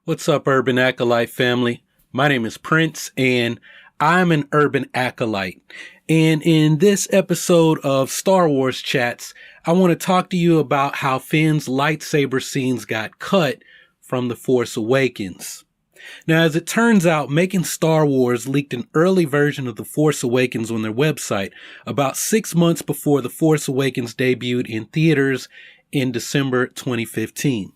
What's up, Urban Acolyte family? My name is Prince, and I'm an Urban Acolyte. And in this episode of Star Wars Chats, I want to talk to you about how Finn's lightsaber scenes got cut from The Force Awakens. Now, as it turns out, Making Star Wars leaked an early version of The Force Awakens on their website about 6 months before The Force Awakens debuted in theaters in December 2015.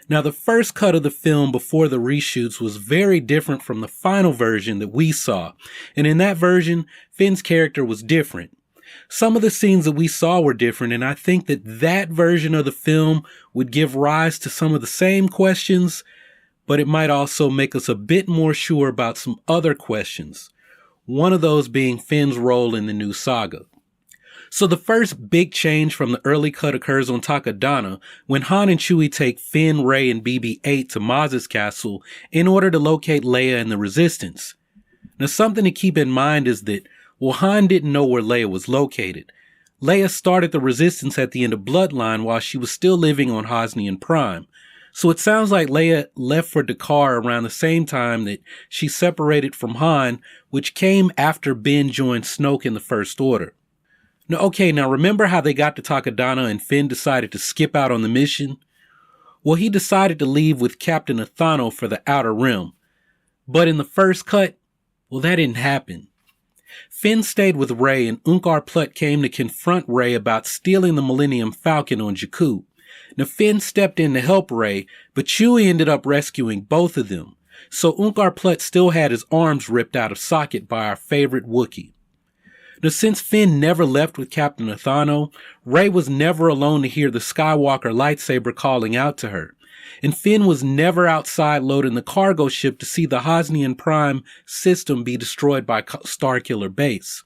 Now, the first cut of the film before the reshoots was very different from the final version that we saw. And in that version, Finn's character was different. Some of the scenes that we saw were different, and I think that that version of the film would give rise to some of the same questions, but it might also make us a bit more sure about some other questions. One of those being Finn's role in the new saga. So the first big change from the early cut occurs on Takodana when Han and Chewie take Finn, Rey, and BB-8 to Maz's castle in order to locate Leia and the Resistance. Now, something to keep in mind is that, Han didn't know where Leia was located. Leia started the Resistance at the end of Bloodline while she was still living on Hosnian Prime. So it sounds like Leia left for Dakar around the same time that she separated from Han, which came after Ben joined Snoke in the First Order. Now remember how they got to Takodana and Finn decided to skip out on the mission? Well, he decided to leave with Captain Athano for the Outer Rim. But in the first cut, that didn't happen. Finn stayed with Rey and Unkar Plutt came to confront Rey about stealing the Millennium Falcon on Jakku. Now, Finn stepped in to help Rey, but Chewie ended up rescuing both of them. So Unkar Plutt still had his arms ripped out of socket by our favorite Wookiee. Now, since Finn never left with Captain Athano, Rey was never alone to hear the Skywalker lightsaber calling out to her. And Finn was never outside loading the cargo ship to see the Hosnian Prime system be destroyed by Starkiller Base.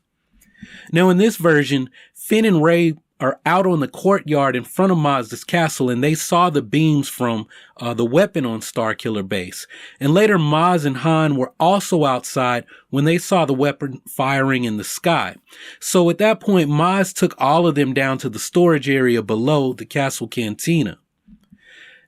Now, in this version, Finn and Rey are out on the courtyard in front of Maz's castle, and they saw the beams from the weapon on Starkiller Base. And later, Maz and Han were also outside when they saw the weapon firing in the sky. So at that point, Maz took all of them down to the storage area below the castle cantina.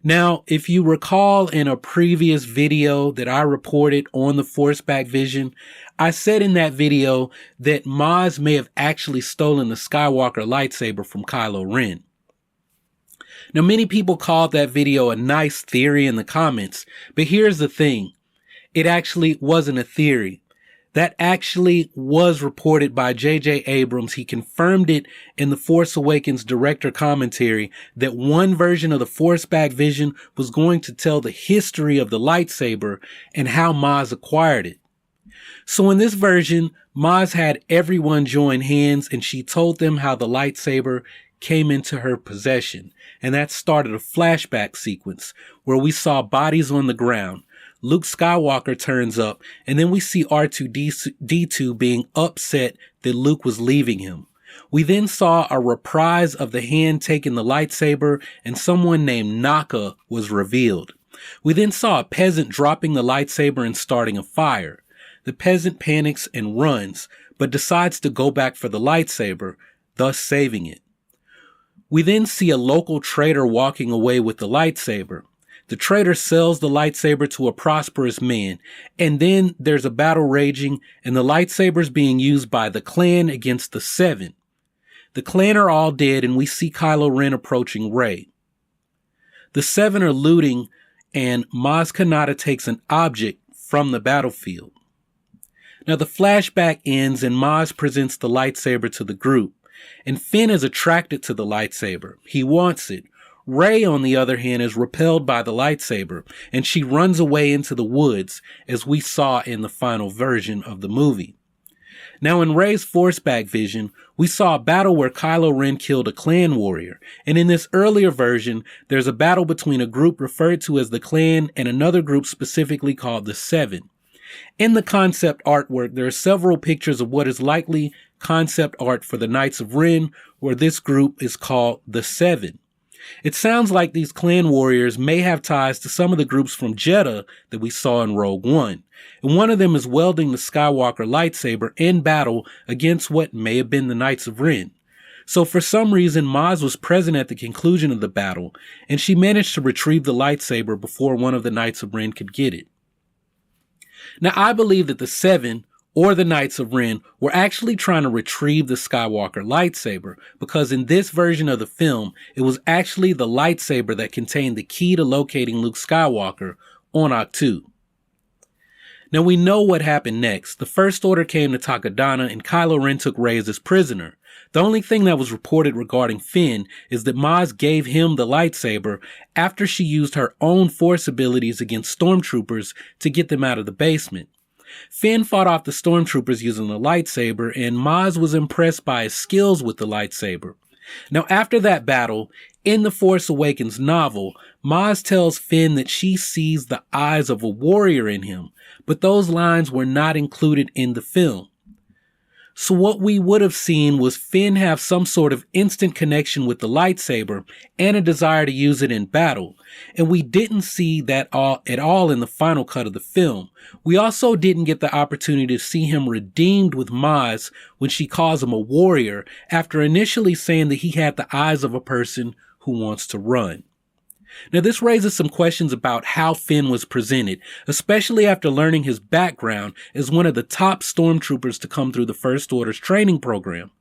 Now, if you recall in a previous video that I reported on the Forceback vision, I said in that video that Maz may have actually stolen the Skywalker lightsaber from Kylo Ren. Now, many people called that video a nice theory in the comments, but here's the thing. It actually wasn't a theory. That actually was reported by J.J. Abrams. He confirmed it in the Force Awakens director commentary that one version of the Forceback vision was going to tell the history of the lightsaber and how Maz acquired it. So in this version, Maz had everyone join hands and she told them how the lightsaber came into her possession. And that started a flashback sequence where we saw bodies on the ground. Luke Skywalker turns up, and then we see R2-D2 being upset that Luke was leaving him. We then saw a reprise of the hand taking the lightsaber, and someone named Naka was revealed. We then saw a peasant dropping the lightsaber and starting a fire. The peasant panics and runs, but decides to go back for the lightsaber, thus saving it. We then see a local trader walking away with the lightsaber. The trader sells the lightsaber to a prosperous man, and then there's a battle raging, and the lightsaber's being used by the clan against the Seven. The clan are all dead, and we see Kylo Ren approaching Rey. The Seven are looting, and Maz Kanata takes an object from the battlefield. Now the flashback ends, and Maz presents the lightsaber to the group, and Finn is attracted to the lightsaber. He wants it. Rey, on the other hand, is repelled by the lightsaber, and she runs away into the woods, as we saw in the final version of the movie. Now, in Rey's Forceback vision, we saw a battle where Kylo Ren killed a clan warrior, and in this earlier version, there's a battle between a group referred to as the Clan and another group specifically called the Seven. In the concept artwork, there are several pictures of what is likely concept art for the Knights of Ren, where this group is called the Seven. It sounds like these clan warriors may have ties to some of the groups from Jeddah that we saw in Rogue One, and one of them is wielding the Skywalker lightsaber in battle against what may have been the Knights of Ren. So for some reason, Maz was present at the conclusion of the battle, and she managed to retrieve the lightsaber before one of the Knights of Ren could get it. Now, I believe that the Seven, or the Knights of Ren, were actually trying to retrieve the Skywalker lightsaber, because in this version of the film, it was actually the lightsaber that contained the key to locating Luke Skywalker on Ahch-To. Now we know what happened next. The First Order came to Takodana and Kylo Ren took Rey as his prisoner. The only thing that was reported regarding Finn is that Maz gave him the lightsaber after she used her own Force abilities against stormtroopers to get them out of the basement. Finn fought off the stormtroopers using the lightsaber, and Maz was impressed by his skills with the lightsaber. Now after that battle, in the Force Awakens novel, Maz tells Finn that she sees the eyes of a warrior in him, but those lines were not included in the film. So what we would have seen was Finn have some sort of instant connection with the lightsaber and a desire to use it in battle, and we didn't see that at all in the final cut of the film. We also didn't get the opportunity to see him redeemed with Maz when she calls him a warrior after initially saying that he had the eyes of a person who wants to run. Now this raises some questions about how Finn was presented, especially after learning his background as one of the top stormtroopers to come through the First Order's training program.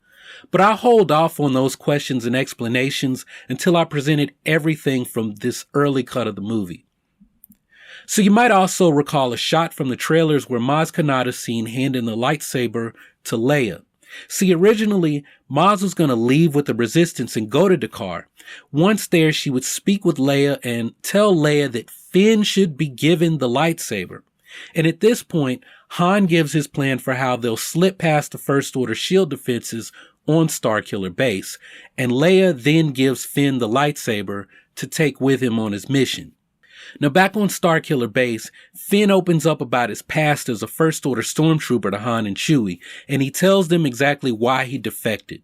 But I'll hold off on those questions and explanations until I presented everything from this early cut of the movie. So you might also recall a shot from the trailers where Maz Kanata is seen handing the lightsaber to Leia. See, originally, Maz was going to leave with the Resistance and go to Dakar. Once there, she would speak with Leia and tell Leia that Finn should be given the lightsaber. And at this point, Han gives his plan for how they'll slip past the First Order shield defenses on Starkiller Base, and Leia then gives Finn the lightsaber to take with him on his mission. Now back on Starkiller Base, Finn opens up about his past as a First Order stormtrooper to Han and Chewie, and he tells them exactly why he defected.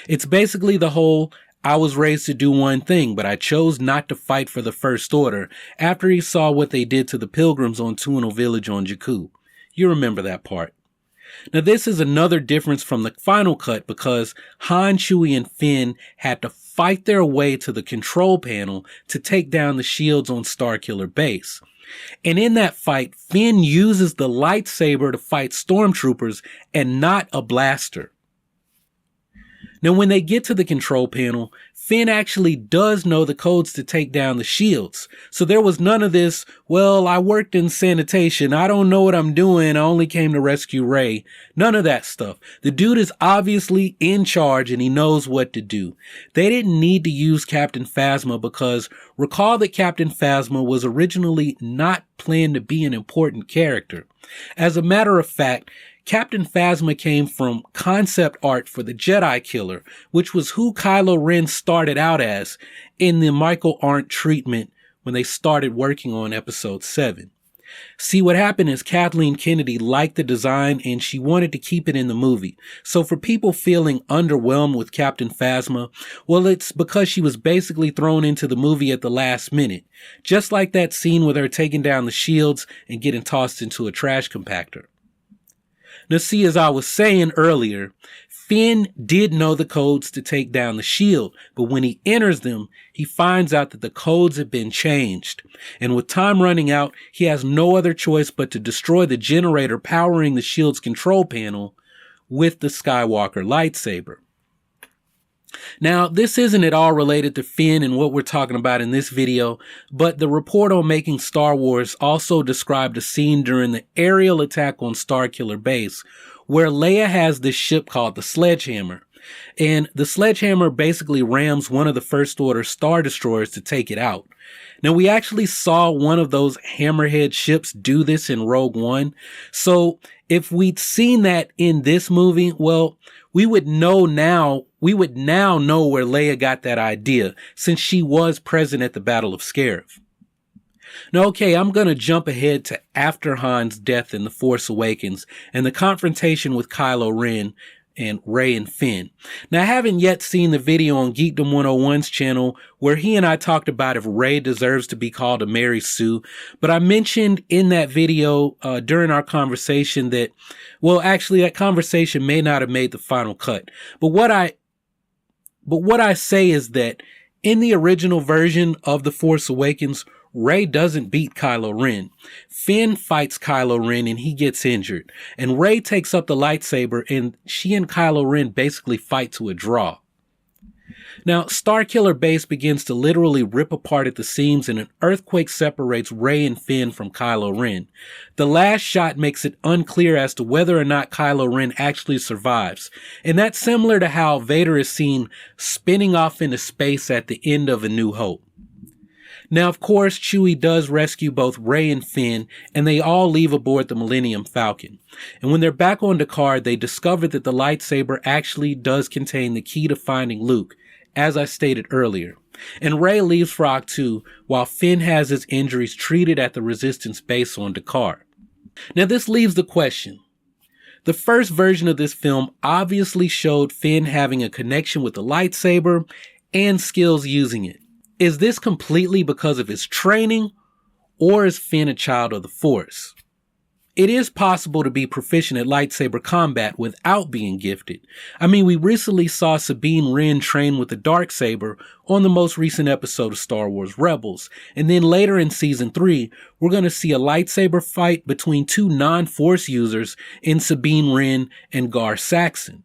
It's basically the whole, I was raised to do one thing, but I chose not to fight for the First Order after he saw what they did to the pilgrims on Tuono Village on Jakku. You remember that part. Now this is another difference from the final cut because Han, Chewie, and Finn had to fight their way to the control panel to take down the shields on Starkiller Base. And in that fight, Finn uses the lightsaber to fight stormtroopers and not a blaster. Now, when they get to the control panel, Finn actually does know the codes to take down the shields. So there was none of this, well, I worked in sanitation, I don't know what I'm doing, I only came to rescue Rey. None of that stuff. The dude is obviously in charge and he knows what to do. They didn't need to use Captain Phasma because recall that Captain Phasma was originally not planned to be an important character. As a matter of fact, Captain Phasma came from concept art for the Jedi Killer, which was who Kylo Ren started out as in the Michael Arndt treatment when they started working on Episode 7. See, what happened is Kathleen Kennedy liked the design and she wanted to keep it in the movie. So for people feeling underwhelmed with Captain Phasma, well, it's because she was basically thrown into the movie at the last minute. Just like that scene with her taking down the shields and getting tossed into a trash compactor. Now see, as I was saying earlier, Finn did know the codes to take down the shield, but when he enters them, he finds out that the codes have been changed. And with time running out, he has no other choice but to destroy the generator powering the shield's control panel with the Skywalker lightsaber. Now, this isn't at all related to Finn and what we're talking about in this video, but the report on Making Star Wars also described a scene during the aerial attack on Starkiller Base, where Leia has this ship called the Sledgehammer. And the Sledgehammer basically rams one of the First Order Star Destroyers to take it out. Now, we actually saw one of those Hammerhead ships do this in Rogue One. So if we'd seen that in this movie, well, we would now know where Leia got that idea, since she was present at the Battle of Scarif. Now, okay, I'm going to jump ahead to after Han's death in The Force Awakens and the confrontation with Kylo Ren and Rey and Finn. Now, I haven't yet seen the video on Geekdom 101's channel where he and I talked about if Rey deserves to be called a Mary Sue, but I mentioned in that video during our conversation that, well, actually that conversation may not have made the final cut. But what I But what I say is that in the original version of The Force Awakens, Rey doesn't beat Kylo Ren. Finn fights Kylo Ren and he gets injured. And Rey takes up the lightsaber and she and Kylo Ren basically fight to a draw. Now, Starkiller Base begins to literally rip apart at the seams and an earthquake separates Rey and Finn from Kylo Ren. The last shot makes it unclear as to whether or not Kylo Ren actually survives. And that's similar to how Vader is seen spinning off into space at the end of A New Hope. Now, of course, Chewie does rescue both Rey and Finn, and they all leave aboard the Millennium Falcon. And when they're back on Dakar, they discover that the lightsaber actually does contain the key to finding Luke, as I stated earlier. And Rey leaves for Ahch-To, while Finn has his injuries treated at the Resistance base on Dakar. Now, this leaves the question. The first version of this film obviously showed Finn having a connection with the lightsaber and skills using it. Is this completely because of his training, or is Finn a child of the Force? It is possible to be proficient at lightsaber combat without being gifted. I mean, we recently saw Sabine Wren train with the Darksaber on the most recent episode of Star Wars Rebels. And then later in Season 3, we're going to see a lightsaber fight between two non-Force users in Sabine Wren and Gar Saxon.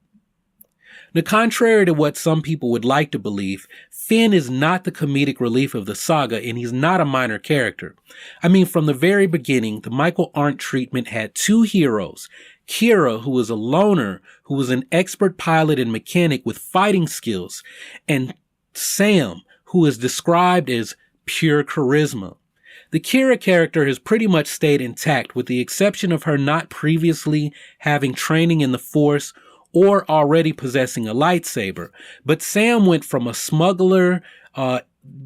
Now, contrary to what some people would like to believe, Finn is not the comedic relief of the saga and he's not a minor character. I mean, from the very beginning, the Michael Arndt treatment had two heroes. Kira, who was a loner, who was an expert pilot and mechanic with fighting skills, and Sam, who is described as pure charisma. The Kira character has pretty much stayed intact with the exception of her not previously having training in the Force or already possessing a lightsaber. But Sam went from a smuggler,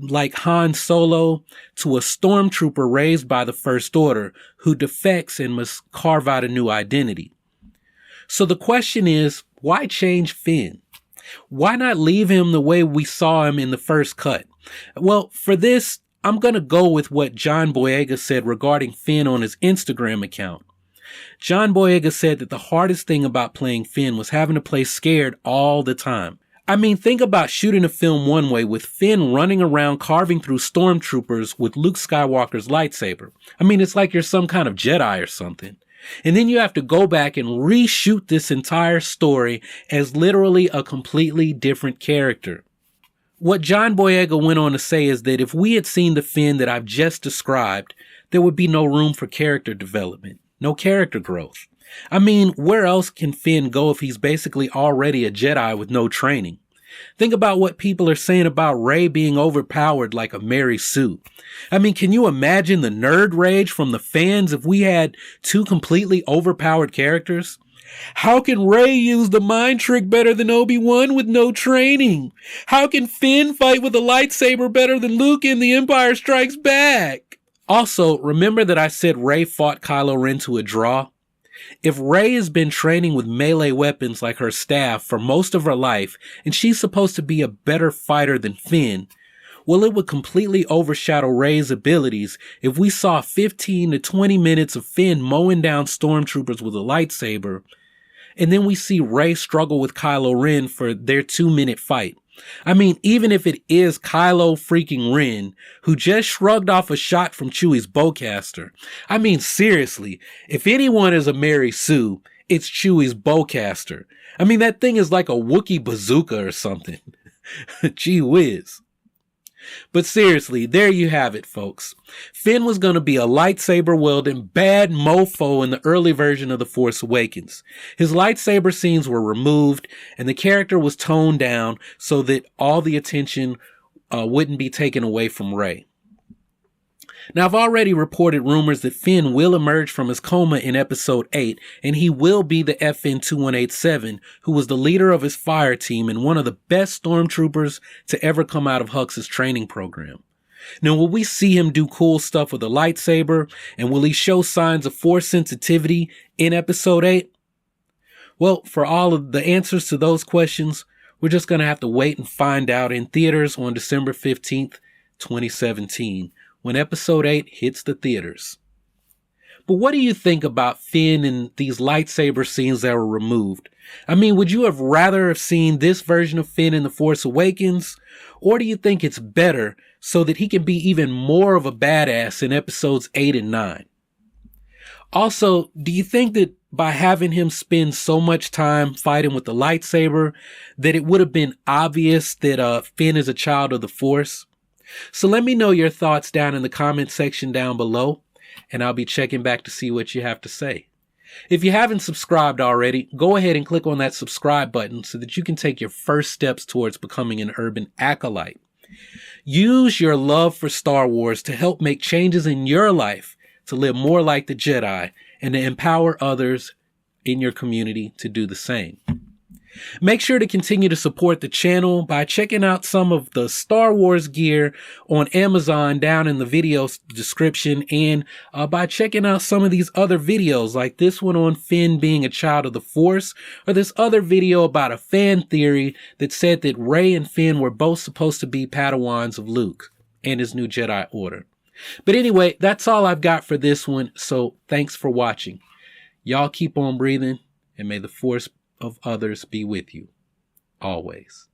like Han Solo, to a stormtrooper raised by the First Order who defects and must carve out a new identity. So the question is, why change Finn? Why not leave him the way we saw him in the first cut? Well, for this, I'm going to go with what John Boyega said regarding Finn on his Instagram account. John Boyega said that the hardest thing about playing Finn was having to play scared all the time. I mean, think about shooting a film one way with Finn running around carving through stormtroopers with Luke Skywalker's lightsaber. I mean, it's like you're some kind of Jedi or something. And then you have to go back and reshoot this entire story as literally a completely different character. What John Boyega went on to say is that if we had seen the Finn that I've just described, there would be no room for character development. No character growth. I mean, where else can Finn go if he's basically already a Jedi with no training? Think about what people are saying about Rey being overpowered like a Mary Sue. I mean, can you imagine the nerd rage from the fans if we had two completely overpowered characters? How can Rey use the mind trick better than Obi-Wan with no training? How can Finn fight with a lightsaber better than Luke in The Empire Strikes Back? Also, remember that I said Rey fought Kylo Ren to a draw? If Rey has been training with melee weapons like her staff for most of her life, and she's supposed to be a better fighter than Finn, well, it would completely overshadow Rey's abilities if we saw 15 to 20 minutes of Finn mowing down stormtroopers with a lightsaber, and then we see Rey struggle with Kylo Ren for their 2-minute fight. I mean, even if it is Kylo freaking Ren, who just shrugged off a shot from Chewie's bowcaster. I mean, seriously, if anyone is a Mary Sue, it's Chewie's bowcaster. I mean, that thing is like a Wookiee bazooka or something. Gee whiz. But seriously, there you have it, folks. Finn was going to be a lightsaber-wielding bad mofo in the early version of The Force Awakens. His lightsaber scenes were removed, and the character was toned down so that all the attention wouldn't be taken away from Rey. Now, I've already reported rumors that Finn will emerge from his coma in Episode 8, and he will be the FN-2187, who was the leader of his fire team and one of the best stormtroopers to ever come out of Hux's training program. Now, will we see him do cool stuff with a lightsaber, and will he show signs of Force sensitivity in Episode 8? Well, for all of the answers to those questions, we're just going to have to wait and find out in theaters on December 15th, 2017. When Episode 8 hits the theaters. But what do you think about Finn and these lightsaber scenes that were removed? I mean, would you have rather have seen this version of Finn in The Force Awakens? Or do you think it's better so that he can be even more of a badass in episodes 8 and 9? Also, do you think that by having him spend so much time fighting with the lightsaber, that it would have been obvious that Finn is a child of the Force? So let me know your thoughts down in the comment section down below, and I'll be checking back to see what you have to say. If you haven't subscribed already, go ahead and click on that subscribe button so that you can take your first steps towards becoming an urban acolyte. Use your love for Star Wars to help make changes in your life to live more like the Jedi and to empower others in your community to do the same. Make sure to continue to support the channel by checking out some of the Star Wars gear on Amazon down in the video description, and by checking out some of these other videos like this one on Finn being a child of the Force, or this other video about a fan theory that said that Rey and Finn were both supposed to be Padawans of Luke and his new Jedi Order. But anyway, that's all I've got for this one, so thanks for watching. Y'all keep on breathing, and may the Force of others be with you always.